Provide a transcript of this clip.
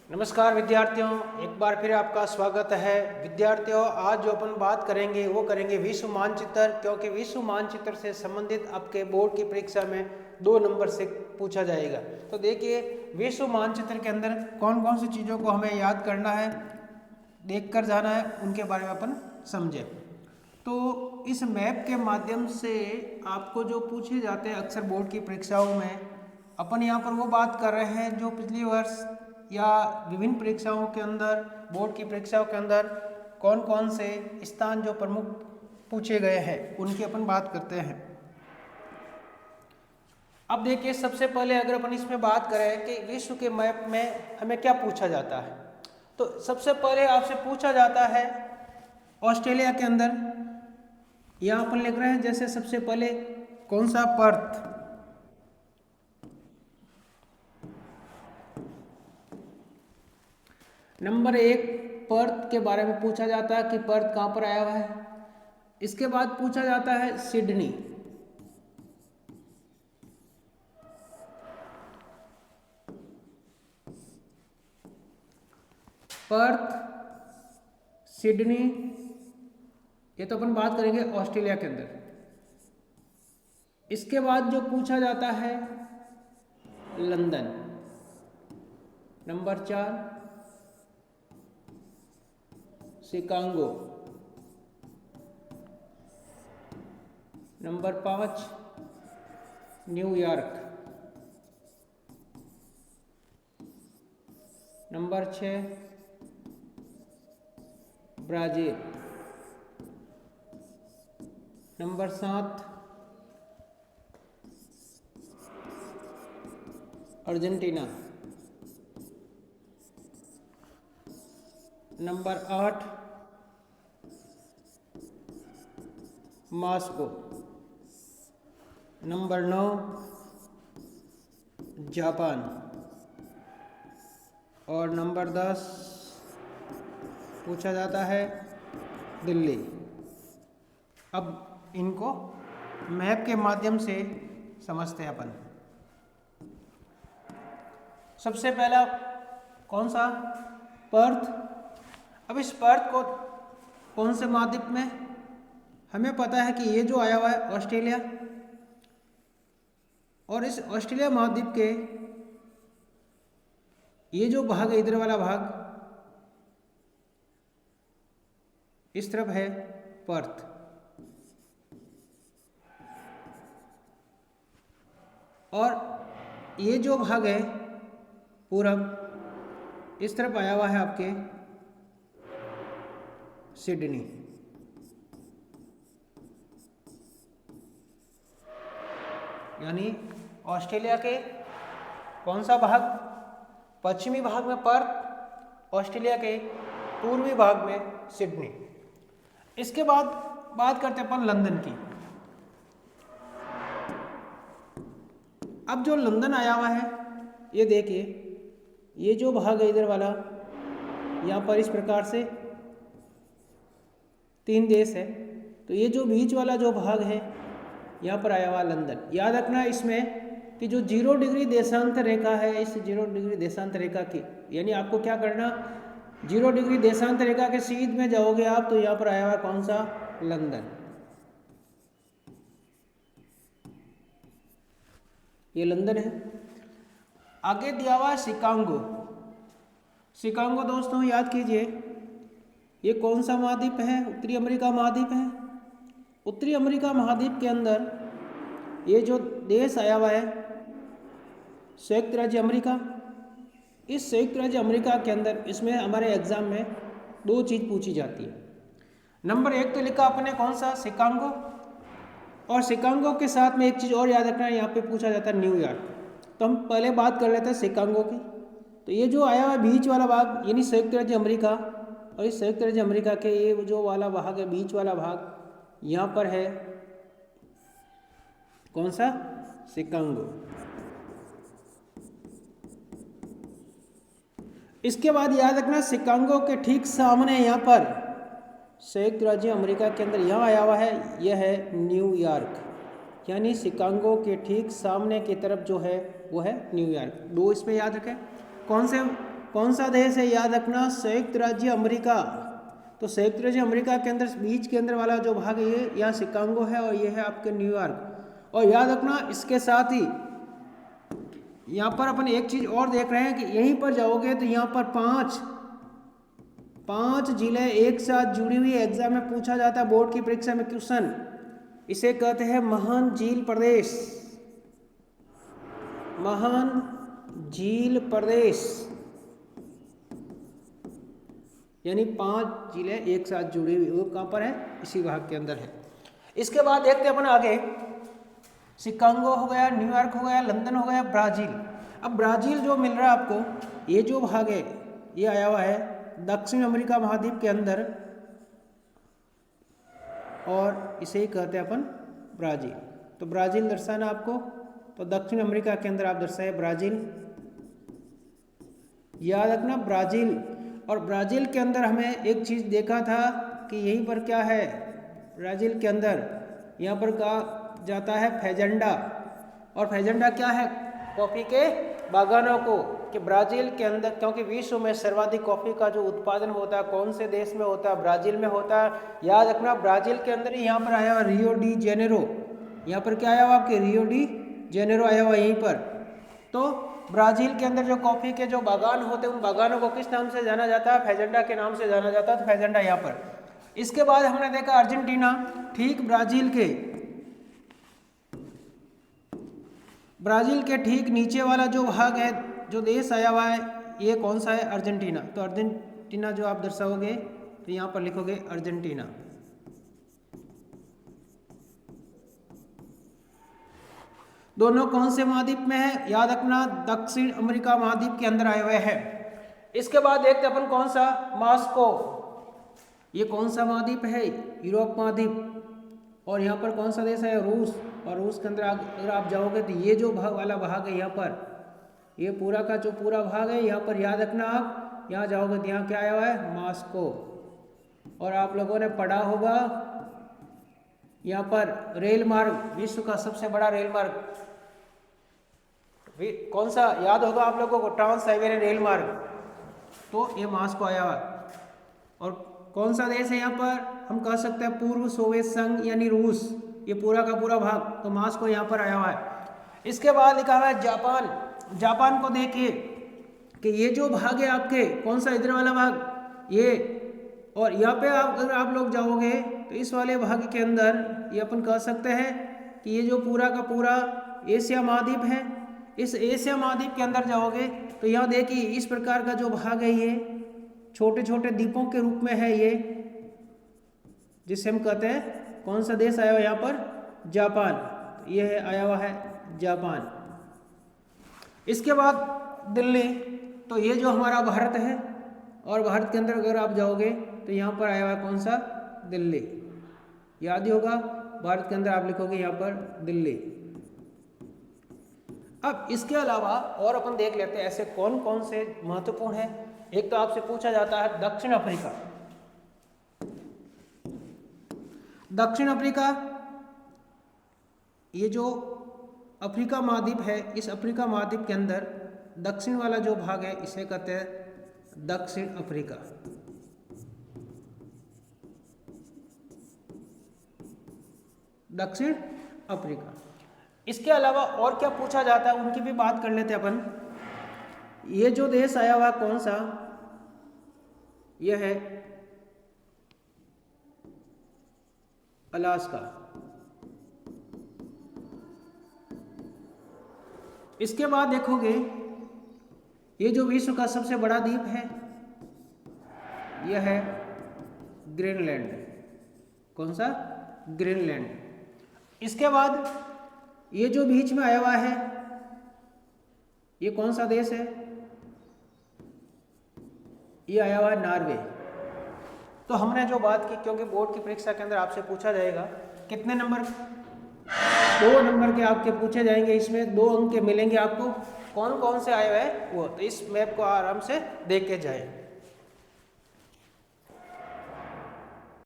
नमस्कार विद्यार्थियों, एक बार फिर आपका स्वागत है। विद्यार्थियों, आज जो अपन बात करेंगे वो करेंगे विश्व मानचित्र, क्योंकि विश्व मानचित्र से संबंधित आपके बोर्ड की परीक्षा में 2 नंबर से पूछा जाएगा। तो देखिए, विश्व मानचित्र के अंदर कौन कौन सी चीज़ों को हमें याद करना है, देख कर जाना है, उनके बारे में अपन समझें। तो इस मैप के माध्यम से आपको जो पूछे जाते हैं अक्सर बोर्ड की परीक्षाओं में, अपन यहाँ पर वो बात कर रहे हैं जो पिछले वर्ष या विभिन्न परीक्षाओं के अंदर, बोर्ड की परीक्षाओं के अंदर कौन कौन से स्थान जो प्रमुख पूछे गए हैं उनकी अपन बात करते हैं। अब देखिए, सबसे पहले अगर अपन इसमें बात करें कि विश्व के मैप में हमें क्या पूछा जाता है, तो सबसे पहले आपसे पूछा जाता है ऑस्ट्रेलिया के अंदर, यहाँ अपन लिख रहे हैं जैसे सबसे पहले कौन सा, पर्थ। नंबर 1 पर्थ के बारे में पूछा जाता है कि पर्थ कहाँ पर आया हुआ है। इसके बाद पूछा जाता है सिडनी। पर्थ, सिडनी, ये तो अपन बात करेंगे ऑस्ट्रेलिया के अंदर। इसके बाद जो पूछा जाता है London. Number 4 Chicago. Number 5 New York. Number 6 Brazil. Number 7 Argentina. Number 8 Moscow. Number 9 Japan. और नंबर 10 पूछा जाता है दिल्ली। अब इनको मैप के माध्यम से समझते हैं अपन। सबसे पहला कौन सा, पर्थ। अब इस पर्थ को कौन से महाद्वीप में, हमें पता है कि ये जो आया हुआ है ऑस्ट्रेलिया, और इस ऑस्ट्रेलिया महाद्वीप के ये जो भाग है, इधर वाला भाग, इस तरफ है पर्थ। और ये जो भाग है पूरब, इस तरफ आया हुआ है आपके सिडनी। यानी ऑस्ट्रेलिया के कौन सा भाग, पश्चिमी भाग में पर्थ, ऑस्ट्रेलिया के पूर्वी भाग में सिडनी। इसके बाद बात करते हैं अपन लंदन की। अब जो लंदन आया हुआ है, ये देखिए, ये जो भाग है इधर वाला, यहाँ पर इस प्रकार से 3 देश है, तो ये जो बीच वाला जो भाग है यहाँ पर आया हुआ लंदन। याद रखना इसमें कि जो 0 डिग्री देशांतर रेखा है, इस 0 डिग्री देशांतर रेखा की, यानी आपको क्या करना, 0 डिग्री देशांतर रेखा के सीध में जाओगे आप, तो यहाँ पर आया हुआ कौन सा, लंदन। ये लंदन है। आगे दिया हुआ है शिकागो। शिकागो दोस्तों याद कीजिए, ये कौन सा महाद्वीप है, उत्तरी अमेरिका महाद्वीप है। उत्तरी अमेरिका महाद्वीप के अंदर ये जो देश आया हुआ है संयुक्त राज्य अमेरिका। इस संयुक्त राज्य अमेरिका के अंदर, इसमें हमारे एग्जाम में 2 चीज़ पूछी जाती है। नंबर 1 तो लिखा अपने कौन सा, शिकागो, और शिकागो के साथ में एक चीज़ और याद रखना है, यहाँ पे पूछा जाता है न्यूयॉर्क। तो हम पहले बात कर लेते हैं शिकागो की। तो ये जो आया हुआ है बीच वाला भाग, यानी संयुक्त राज्य अमेरिका, और इस संयुक्त राज्य अमेरिका के ये जो वाला भाग है, बीच वाला भाग, यहाँ पर है कौन सा, शिकागो। इसके बाद याद रखना, शिकागो के ठीक सामने यहाँ पर संयुक्त राज्य अमेरिका के अंदर यहाँ आया हुआ है, यह है न्यूयॉर्क। यानी शिकागो के ठीक सामने की तरफ जो है वो है न्यूयॉर्क। 2 इसमें याद रखें। कौन से कौन सा देश है, याद रखना संयुक्त राज्य अमेरिका। तो संयुक्त राज्य अमेरिका के अंदर बीच के अंदर वाला जो भाग है ये यहाँ शिकागो है और ये है आपके न्यूयॉर्क। और याद रखना इसके साथ ही यहाँ पर अपन एक चीज और देख रहे हैं कि यहीं पर जाओगे तो यहाँ पर पांच जिले एक साथ जुड़ी हुई एग्जाम में पूछा जाता है, बोर्ड की परीक्षा में क्वेश्चन। इसे कहते हैं महान झील प्रदेश, महान झील प्रदेश, यानी 5 जिले एक साथ जुड़ी हुई। वो कहाँ पर है, इसी भाग के अंदर है। इसके बाद देखते हैं अपन आगे, शिकागो हो गया, न्यूयॉर्क हो गया, लंदन हो गया, ब्राजील। अब ब्राजील जो मिल रहा है आपको, ये जो भाग है ये आया हुआ है दक्षिण अमेरिका महाद्वीप के अंदर और इसे ही कहते हैं अपन ब्राजील। तो ब्राजील दर्शाना आपको, तो दक्षिण अमेरिका के अंदर आप दर्शाए ब्राजील। याद रखना ब्राजील। और ब्राजील के अंदर हमें एक चीज देखा था कि यहीं पर क्या है, ब्राजील के अंदर यहाँ पर कहा जाता है फेजेंडा। और फेजेंडा क्या है, कॉफी के बागानों को, कि ब्राजील के अंदर, क्योंकि विश्व में सर्वाधिक कॉफी का जो उत्पादन होता है कौन से देश में होता है, ब्राजील में होता है। याद रखना ब्राजील के अंदर ही यहाँ पर आया हुआ रियो डी जेनेरो, यहाँ पर क्या आया हुआ आपके रियो डी जेनेरो आया हुआ यहीं पर। तो ब्राजील के अंदर जो कॉफी के जो बागान होते हैं उन बागानों को किस नाम से जाना जाता है, फेजेंडा के नाम से जाना जाता है। तो फेजेंडा यहाँ पर। इसके बाद हमने देखा अर्जेंटीना, ठीक ब्राजील के ठीक नीचे वाला जो भाग है, जो देश आया हुआ है, ये कौन सा है, अर्जेंटीना। तो अर्जेंटीना जो आप दर्शाओगे तो यहाँ पर लिखोगे अर्जेंटीना। दोनों कौन से महाद्वीप में है, याद रखना दक्षिण अमेरिका महाद्वीप के अंदर आए हुए हैं। इसके बाद देखते अपन कौन सा, मॉस्को। ये कौन सा महाद्वीप है, यूरोप महाद्वीप। और यहाँ पर कौन सा देश है, रूस। और रूस के अंदर अगर आप जाओगे तो ये जो भाग वाला भाग है यहाँ पर, ये पूरा का जो पूरा भाग है यहाँ पर, याद रखना आप यहाँ जाओगे तो यहाँ क्या आया हुआ है, मॉस्को। और आप लोगों ने पढ़ा होगा यहाँ पर रेल मार्ग, विश्व का सबसे बड़ा रेल मार्ग कौन सा, याद होगा आप लोगों को, ट्रांस साइबेरियन रेल मार्ग। तो ये मॉस्को आया हुआ। और कौन सा देश है यहाँ पर, हम कह सकते हैं पूर्व सोवियत संघ यानी रूस, ये पूरा का पूरा भाग। तो मॉस्को यहाँ पर आया हुआ है। इसके बाद लिखा हुआ है जापान। जापान को देखिए कि ये जो भाग है आपके, कौन सा इधर वाला भाग ये, और यहाँ पे अगर आप लोग जाओगे तो इस वाले भाग के अंदर ये अपन कह सकते हैं कि ये जो पूरा का पूरा एशिया महाद्वीप है। इस एशिया महाद्वीप के अंदर जाओगे तो यहाँ देखिए इस प्रकार का जो भाग है ये छोटे छोटे द्वीपों के रूप में है ये, जिसे हम कहते हैं कौन सा देश आया हुआ यहाँ पर, जापान। ये है आया हुआ है जापान। इसके बाद दिल्ली। तो ये जो हमारा भारत है, और भारत के अंदर अगर आप जाओगे तो यहाँ पर आया हुआ है कौन सा, दिल्ली। याद ही होगा, भारत के अंदर आप लिखोगे यहाँ पर दिल्ली। अब इसके अलावा और अपन देख लेते हैं ऐसे कौन कौन से महत्वपूर्ण है। एक तो आपसे पूछा जाता है दक्षिण अफ्रीका। दक्षिण अफ्रीका, ये जो अफ्रीका महाद्वीप है, इस अफ्रीका महाद्वीप के अंदर दक्षिण वाला जो भाग है इसे कहते हैं दक्षिण अफ्रीका। दक्षिण अफ्रीका। इसके अलावा और क्या पूछा जाता है उनकी भी बात कर लेते हैं अपन। ये जो देश आया हुआ कौन सा, यह है अलास्का। इसके बाद देखोगे ये जो विश्व का सबसे बड़ा द्वीप है यह है ग्रीनलैंड। कौन सा, ग्रीनलैंड। इसके बाद ये जो बीच में आया हुआ है ये कौन सा देश है, ये आया हुआ है नॉर्वे। तो हमने जो बात की, क्योंकि बोर्ड की परीक्षा के अंदर आपसे पूछा जाएगा कितने नंबर, 2 नंबर के आपके पूछे जाएंगे, इसमें 2 अंक के मिलेंगे आपको। कौन कौन से आए हुए हैं वो, तो इस मैप को आराम से देख के जाए।